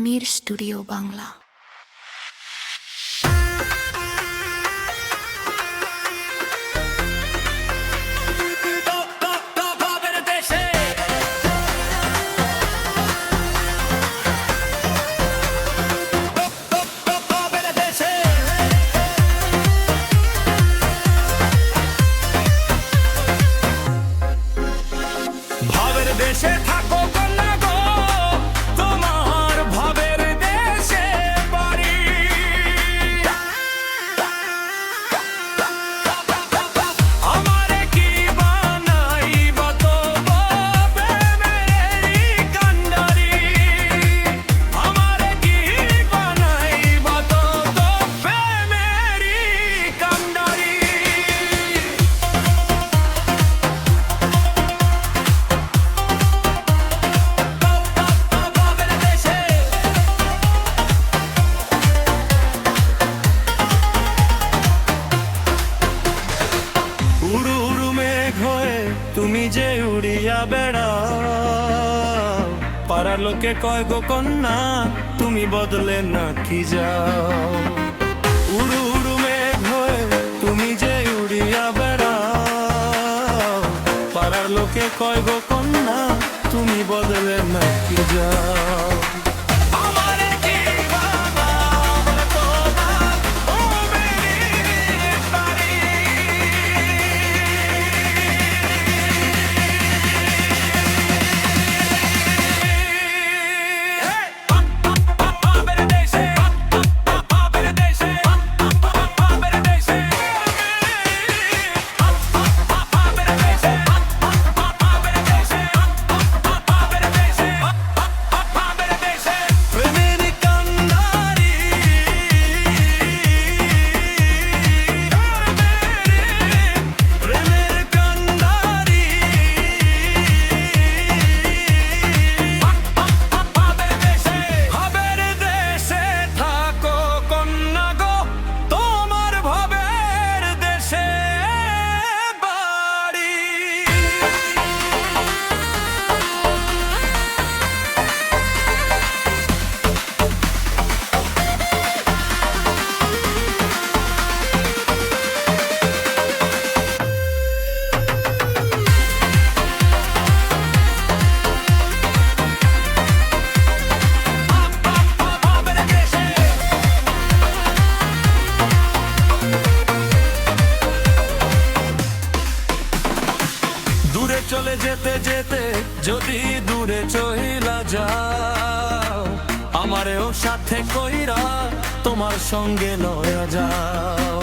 Mir studio Bangla. দেশে থাকো কন্যা গো, তোমার ভাবের দেশে বাড়ি। আমারে কি বানাইবা তো প্রেমেরই কান্ডারি। আমারে কি বানাইবা তো প্রেমেরই কান্ডারি। উড়ু উড়ু মেঘ হয়ে তুমি যে উড়িয়া বেড়াও, পাড়ার লোকে কয় গো কন্যা তুমি বদলে নাকি যাও। উড়ু উড়ু মেঘ হয়ে তুমি যে উড়িয়া বেড়াও, পাড়ার লোকে কয় গো কন্যা তুমি বদলে নাকি যাও। চলে যেতে যেতে যদি দূরে চইলা যাও, আমারেও সাথে কইরা তোমার সঙ্গে লয়া যাও।